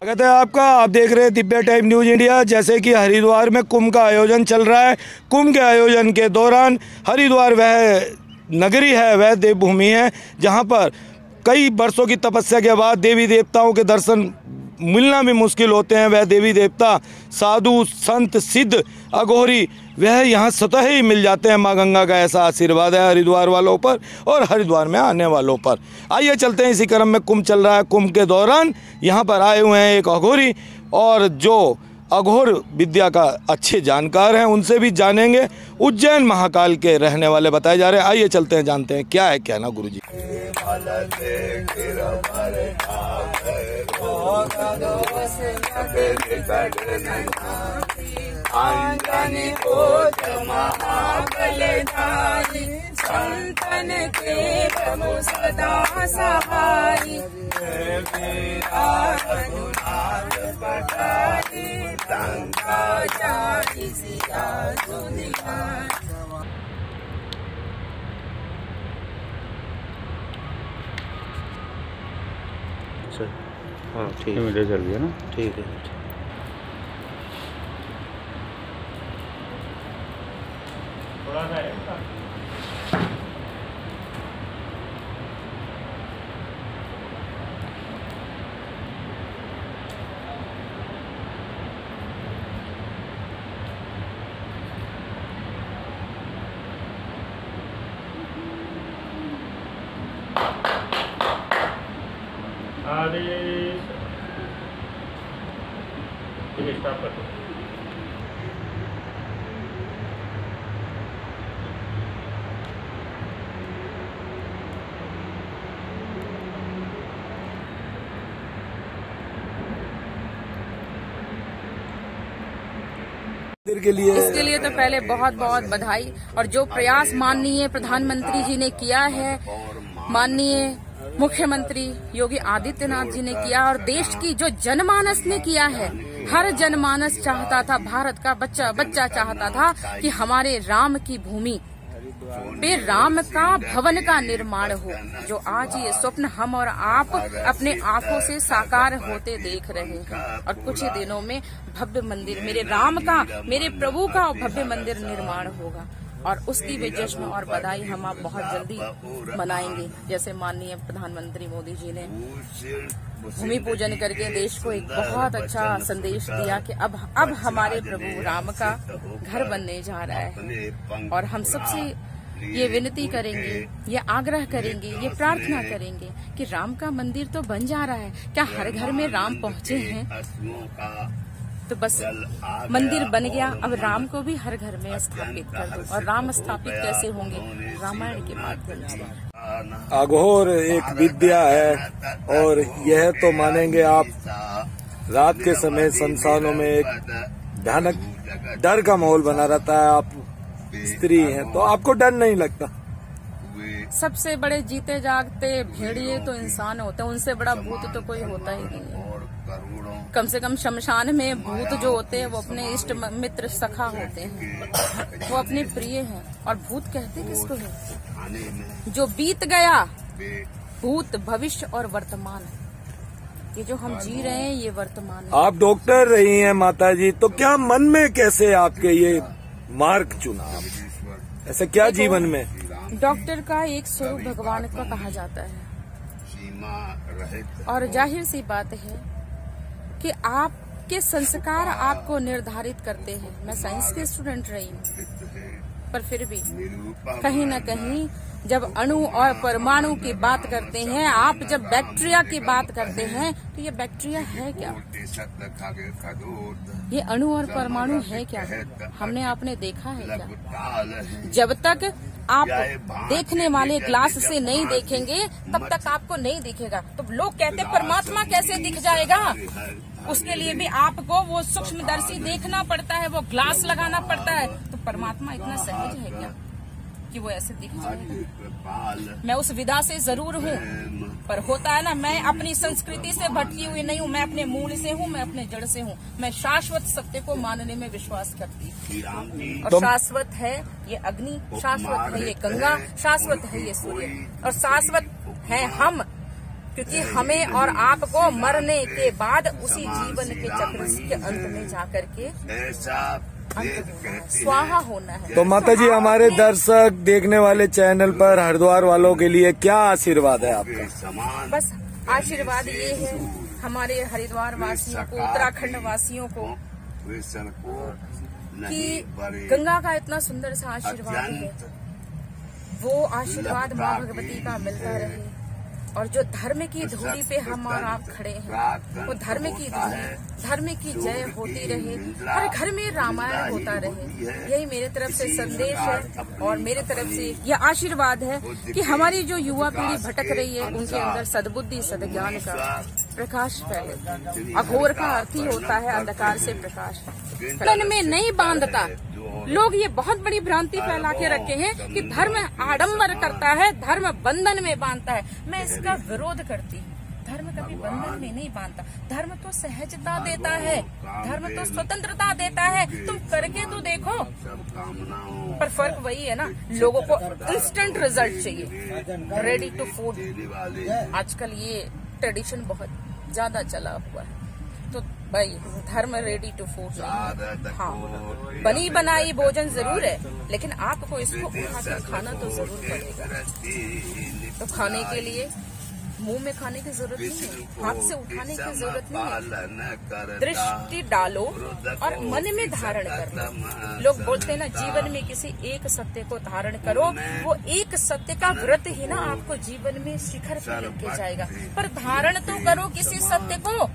स्वागत है आपका। आप देख रहे हैं दिव्य टाइम न्यूज इंडिया। जैसे कि हरिद्वार में कुंभ का आयोजन चल रहा है। कुंभ के आयोजन के दौरान हरिद्वार वह नगरी है, वह देवभूमि है जहां पर कई वर्षों की तपस्या के बाद देवी देवताओं के दर्शन मिलना भी मुश्किल होते हैं। वह देवी देवता, साधु, संत, सिद्ध, अघोरी वह यहाँ स्वतः ही मिल जाते हैं। माँ गंगा का ऐसा आशीर्वाद है हरिद्वार वालों पर और हरिद्वार में आने वालों पर। आइए चलते हैं, इसी क्रम में कुंभ चल रहा है। कुंभ के दौरान यहाँ पर आए हुए हैं एक अघोरी, और जो अघोर विद्या का अच्छे जानकार हैं उनसे भी जानेंगे। उज्जैन महाकाल के रहने वाले बताए जा रहे हैं। आइए चलते हैं, जानते हैं क्या है क्या ना गुरुजी। संतन के प्रभु सदा सहाय, अनुराग पठाई, लंका जाहि सिया सुनिहार। हाँ ठीक है, चल गया ना, ठीक है। थोड़ा सा आदेश स्टॉप कर दो। इसके लिए तो पहले बहुत बहुत बधाई। और जो प्रयास माननीय प्रधानमंत्री जी ने किया है, माननीय मुख्यमंत्री योगी आदित्यनाथ जी ने किया, और देश की जो जनमानस ने किया है। हर जनमानस चाहता था, भारत का बच्चा बच्चा चाहता था कि हमारे राम की भूमि पे राम का भवन का निर्माण हो। जो आज ये स्वप्न हम और आप अपने आंखों से साकार होते देख रहे हैं। और कुछ ही दिनों में भव्य मंदिर, मेरे राम का, मेरे प्रभु का भव्य मंदिर निर्माण होगा। और उसकी भी जश्न और बधाई हम आप बहुत जल्दी मनाएंगे। जैसे माननीय प्रधानमंत्री मोदी जी ने भूमि पूजन करके देश को एक बहुत अच्छा संदेश दिया कि अब हमारे प्रभु राम का घर बनने जा रहा है। और हम सबसे ये विनती करेंगे, ये आग्रह करेंगे, ये प्रार्थना करेंगे कि राम का मंदिर तो बन जा रहा है, क्या हर घर में राम पहुँचे हैं? तो बस मंदिर बन गया, अब राम को भी हर घर में स्थापित कर दो। और राम स्थापित कैसे होंगे? रामायण के माध्यम से। अघोर एक विद्या है, और यह तो मानेंगे आप, रात के समय संस्थानों में एक भयानक डर का माहौल बना रहता है। आप स्त्री हैं तो आपको डर नहीं लगता? सबसे बड़े जीते जागते भेड़िए तो इंसान होते हैं, उनसे बड़ा भूत तो कोई होता ही नहीं है। कम से कम शमशान में भूत जो होते हैं वो अपने इष्ट मित्र सखा होते हैं, वो अपने प्रिय हैं। और भूत कहते किसको है? जो बीत गया, भूत, भविष्य और वर्तमान। ये जो हम जी रहे हैं ये वर्तमान है। आप डॉक्टर रही हैं माता जी, तो क्या मन में कैसे आपके ये मार्ग चुना? ऐसा क्या जीवन में? डॉक्टर का एक स्वरूप भगवान का कहा जाता है। और जाहिर सी बात है कि आपके संस्कार आपको निर्धारित करते हैं। मैं साइंस के स्टूडेंट रही हूँ, पर फिर भी कहीं न कहीं जब अणु और परमाणु की बात करते हैं, आप जब बैक्टीरिया की बात करते हैं, तो ये बैक्टीरिया है क्या? ये अणु और परमाणु है क्या? हमने आपने देखा है क्या? जब तक आप देखने वाले ग्लास से नहीं देखेंगे तब तक आपको नहीं दिखेगा। तो लोग कहते हैं परमात्मा कैसे दिख जाएगा? उसके लिए भी आपको वो सूक्ष्मदर्शी देखना पड़ता है, वो ग्लास लगाना पड़ता है। तो परमात्मा इतना सहज है क्या कि वो ऐसे दिख जाएगा? मैं उस विधा से जरूर हूँ, पर होता है ना, मैं अपनी संस्कृति से भटकी हुई नहीं हूँ, मैं अपने मूल से हूँ, मैं अपने जड़ से हूँ। मैं शाश्वत सत्य को मानने में विश्वास करती हूँ। और शाश्वत है ये अग्नि, शाश्वत है ये गंगा, शाश्वत है ये सूर्य, और शाश्वत है हम क्योंकि हमें और आपको मरने के बाद उसी जीवन के चक्र के अंत में जाकर के स्वाहा होना है। तो माता जी, हमारे दर्शक देखने वाले चैनल पर हरिद्वार वालों के लिए क्या आशीर्वाद है आपका? बस आशीर्वाद ये है हमारे हरिद्वार वासियों को, उत्तराखंड वासियों को, कि गंगा का इतना सुंदर सा आशीर्वाद है, वो आशीर्वाद माँ भगवती का मिलता रहे। और जो धर्म की धूली पे हम और आप खड़े हैं, वो धर्म की धूली, धर्म की जय होती रहे, हर घर में रामायण होता रहे। यही मेरे तरफ से संदेश है और मेरे तरफ से यह आशीर्वाद है कि हमारी जो युवा पीढ़ी भटक रही है, उनके अंदर सद्बुद्धि, सद्ज्ञान का प्रकाश फैले। अघोर का अर्थ ही होता है अंधकार से प्रकाश। बंधन में नहीं बांधता। लोग ये बहुत बड़ी भ्रांति फैला के रखे हैं कि धर्म आडंबर करता है, धर्म बंधन में बांधता है। मैं इसका विरोध करती हूँ। धर्म कभी बंधन में नहीं बांधता। धर्म तो सहजता देता है, धर्म तो स्वतंत्रता देता है। तुम करके तो देखो। पर फर्क वही है ना, लोगों को इंस्टेंट रिजल्ट चाहिए, रेडी टू फूड। आजकल ये ट्रेडिशन बहुत ज्यादा चला हुआ है। तो भाई धर्म रेडी टू फूड नहीं। हाँ, बनी बनाई भोजन जरूर है, लेकिन आपको इसको उठा कर खाना तो जरूर पड़ेगा। तो खाने के लिए मुंह में खाने की जरूरत नहीं है, हाथ से उठाने की जरूरत नहीं है। दृष्टि डालो और मन में धारण कर लो। लोग बोलते हैं ना, जीवन में किसी एक सत्य को धारण करो। वो एक सत्य का व्रत ही ना आपको जीवन में शिखर पर लेके जाएगा। पर धारण तो करो किसी सत्य को।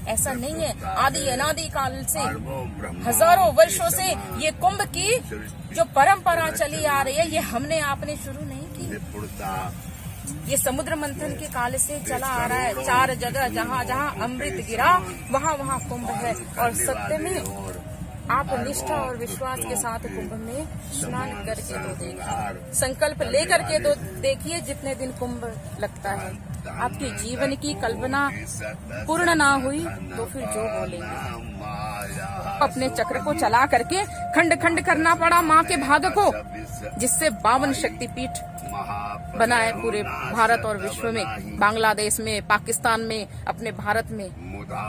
ऐसा नहीं है, आदि अनादि काल से, हजारों वर्षों से ये कुंभ की जो परंपरा चली आ रही है, ये हमने आपने शुरू नहीं की। ये समुद्र मंथन के काल से चला आ रहा है। 4 जगह जहाँ जहाँ अमृत गिरा, वहाँ वहाँ कुंभ है। और सत्य में आप निष्ठा और विश्वास के साथ कुंभ में स्नान करके तो देखिए, संकल्प लेकर के तो देखिए। जितने दिन कुंभ लगता है, आपके जीवन की कल्पना पूर्ण ना हुई तो फिर जो बोलेंगे। अपने चक्र को चला करके खंड खंड करना पड़ा माँ के भाग को, जिससे 52 शक्तिपीठ बनाए पूरे भारत और विश्व में, बांग्लादेश में, पाकिस्तान में, अपने भारत में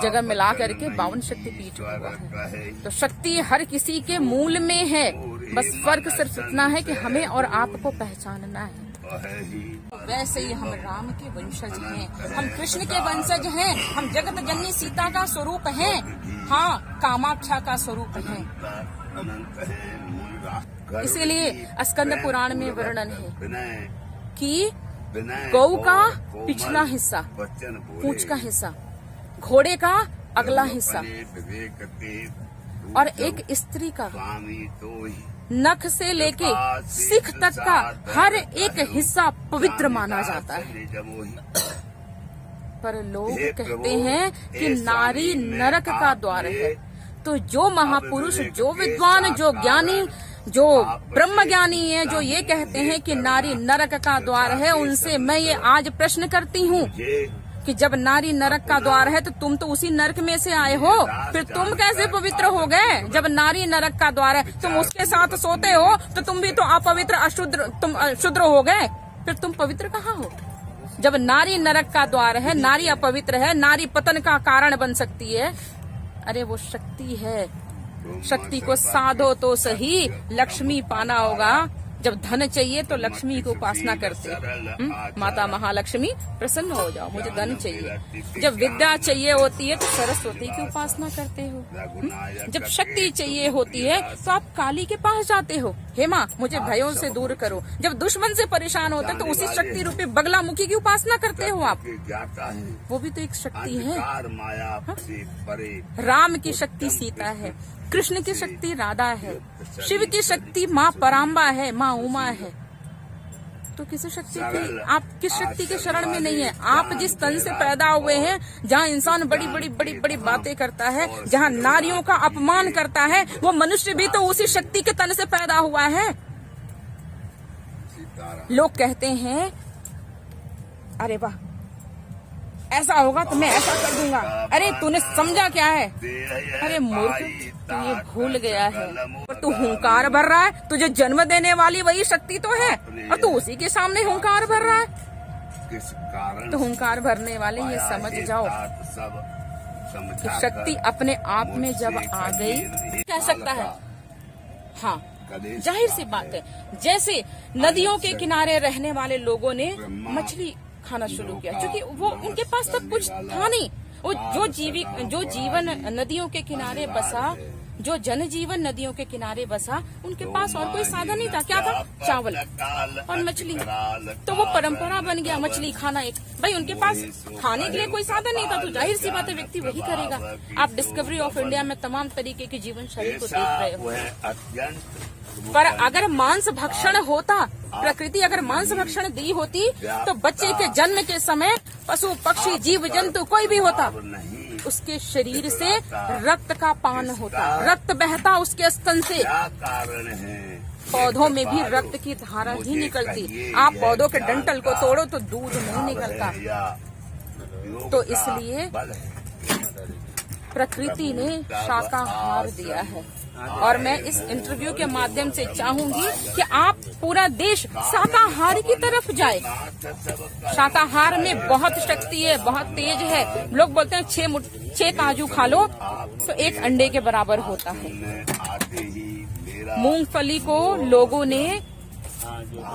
जगह मिला करके 52 शक्तिपीठ हुआ है। तो शक्ति हर किसी के मूल में है, बस फर्क सिर्फ इतना है कि हमें और आपको पहचानना है। वैसे ही हम राम के वंशज हैं, हम कृष्ण के वंशज हैं, हम जगत जननी सीता का स्वरूप हैं, हाँ कामाख्या का स्वरूप हैं। इसीलिए स्कंद पुराण में वर्णन है कि गौ का पिछला हिस्सा, पूंछ का हिस्सा, घोड़े का अगला हिस्सा और एक स्त्री का नख से लेके सिख तक का हर एक हिस्सा पवित्र माना जाता है। पर लोग कहते हैं कि नारी नरक का द्वार है। तो जो महापुरुष, जो विद्वान, जो ज्ञानी, जो ब्रह्म ज्ञानी है, जो ये कहते हैं कि नारी नरक का द्वार है, उनसे मैं ये आज प्रश्न करती हूँ कि जब नारी नरक का द्वार है तो तुम तो उसी नरक में से आए हो, फिर तुम कैसे पवित्र हो गए? जब नारी नरक का द्वार है, तुम उसके साथ सोते हो तो तुम भी तो अपवित्र, अशुद्र, तुम शुद्र हो गए, फिर तुम पवित्र कहाँ हो? जब नारी नरक का द्वार है, नारी अपवित्र है, नारी पतन का कारण बन सकती है। अरे वो शक्ति है, शक्ति को साधो तो सही, लक्ष्मी पाना होगा। जब धन चाहिए तो लक्ष्मी की उपासना करते, माता महालक्ष्मी प्रसन्न हो जाओ, मुझे धन चाहिए। जब विद्या चाहिए होती है तो सरस्वती की उपासना करते हो। जब शक्ति चाहिए होती है तो आप काली के पास जाते हो, हे माँ मुझे भयों से दूर करो। जब दुश्मन से परेशान होते तो उसी शक्ति रूपी बगलामुखी की उपासना करते हो आप, वो भी तो एक शक्ति है। राम की शक्ति सीता है, कृष्ण की शक्ति राधा है, शिव की शक्ति माँ पराम्बा है, माँ उमा है। तो किसी शक्ति की, आप किस शक्ति के शरण में नहीं है? आप जिस तन से पैदा हुए हैं, जहाँ इंसान बड़ी बड़ी बड़ी बड़ी बातें करता है, जहाँ नारियों का अपमान करता है, वो मनुष्य भी तो उसी शक्ति के तन से पैदा हुआ है। लोग कहते हैं अरे वाह ऐसा होगा तो मैं ऐसा कर दूंगा। अरे तूने समझा क्या है? अरे मूर्ख, तू ये भूल गया है। पर तू हुंकार भर रहा है, तुझे जन्म देने वाली वही शक्ति तो है और तू उसी के सामने हुंकार भर रहा है। किस कारण तो हुंकार भरने वाले ये समझ जाओ कि शक्ति अपने आप में जब आ गई कह सकता है। हाँ, जाहिर सी बात है, जैसे नदियों के किनारे रहने वाले लोगों ने मछली खाना शुरू किया, क्योंकि वो उनके पास तब कुछ था नहीं। वो जो जीवन नदियों के किनारे बसा, जो जनजीवन नदियों के किनारे बसा, उनके पास और कोई साधन नहीं था। क्या था? चावल और मछली। तो वो परंपरा बन गया मछली खाना एक। भाई उनके पास खाने के लिए कोई साधन नहीं था, तो जाहिर सी बात है व्यक्ति वही करेगा। आप डिस्कवरी ऑफ इंडिया में तमाम तरीके की जीवन शैली को देख रहे हो। पर अगर मांस भक्षण होता, प्रकृति अगर मांस भक्षण दी होती, तो बच्चे के जन्म के समय पशु पक्षी जीव जंतु कोई भी होता, उसके शरीर से रक्त का पान होता, रक्त बहता उसके स्तन से। पौधों में भी रक्त की धारा ही निकलती। आप पौधों के डंठल को तोड़ो तो दूध नहीं निकलता। तो इसलिए प्रकृति ने शाकाहार दिया है। और मैं इस इंटरव्यू के माध्यम से चाहूंगी कि आप पूरा देश शाकाहार की तरफ जाए। शाकाहार में बहुत शक्ति है, बहुत तेज है। लोग बोलते हैं 6 काजू खा लो तो 1 अंडे के बराबर होता है। मूंगफली को लोगों ने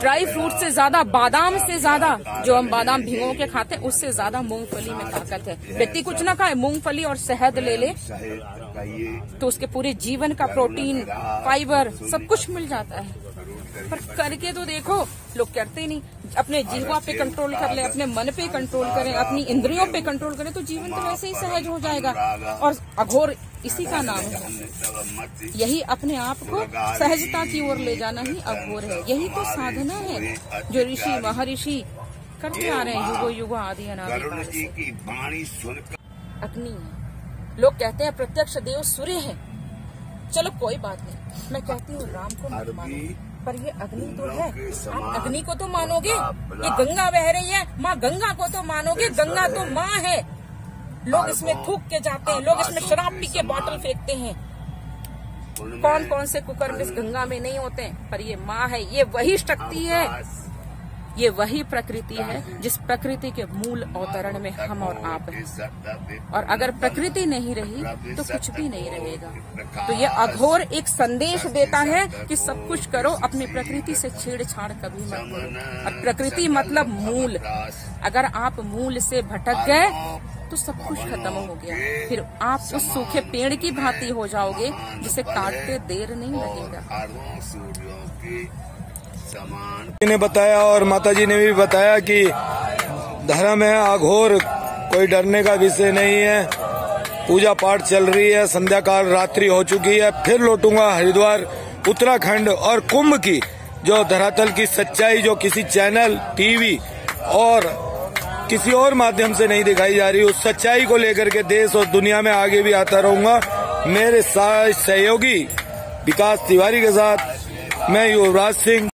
ड्राई फ्रूट से ज्यादा, बादाम से ज्यादा, जो हम बादाम भिगो के खाते हैं उससे ज्यादा मूंगफली में ताकत है। व्यक्ति कुछ ना खाए, मूंगफली और शहद ले ले तो उसके पूरे जीवन का प्रोटीन, फाइबर सब कुछ मिल जाता है। पर करके तो देखो, लोग करते नहीं। अपने जीवा पे कंट्रोल कर ले, अपने मन पे कंट्रोल करें, अपनी इंद्रियों पे कंट्रोल करें तो जीवन तो वैसे ही सहज हो जाएगा। और अघोर इसी का नाम है। यही अपने आप को सहजता की ओर ले जाना ही अघोर है। यही तो साधना है जो ऋषि महर्षि करते आ रहे हैं युगो युगो आदि अनादि। अग्नि है, लोग कहते हैं प्रत्यक्ष देव सूर्य है। चलो कोई बात नहीं, मैं कहती हूँ राम को मत मानो, पर ये अग्नि तो है। आप अग्नि को तो मानोगे। ये गंगा बह रही है, माँ गंगा को तो मानोगे। गंगा तो माँ है। लोग इसमें थूक के जाते हैं, लोग इसमें शराब पी के बॉटल फेंकते हैं। कौन कौन से कुकर्म इस गंगा में नहीं होते हैं, पर ये माँ है। ये वही शक्ति है, ये वही प्रकृति है जिस प्रकृति के मूल अवतरण में हम और आप हैं। और अगर प्रकृति नहीं रही तो कुछ भी नहीं रहेगा। तो ये अघोर एक संदेश देता है कि सब कुछ करो, अपनी प्रकृति से छेड़छाड़ कभी मत करो। और प्रकृति मतलब मूल। अगर आप मूल से भटक गए तो सब कुछ खत्म हो गया। फिर आप उस सूखे पेड़ की भांति हो जाओगे जिसे काटते देर नहीं लगेगा। ने बताया और माताजी ने भी बताया कि धर्म है, अघोर कोई डरने का विषय नहीं है। पूजा पाठ चल रही है, संध्या काल रात्रि हो चुकी है। फिर लौटूंगा हरिद्वार, उत्तराखंड और कुंभ की जो धरातल की सच्चाई जो किसी चैनल, टीवी और किसी और माध्यम से नहीं दिखाई जा रही, उस सच्चाई को लेकर के देश और दुनिया में आगे भी आता रहूंगा। मेरे साथ सहयोगी विकास तिवारी के साथ मैं युवराज सिंह।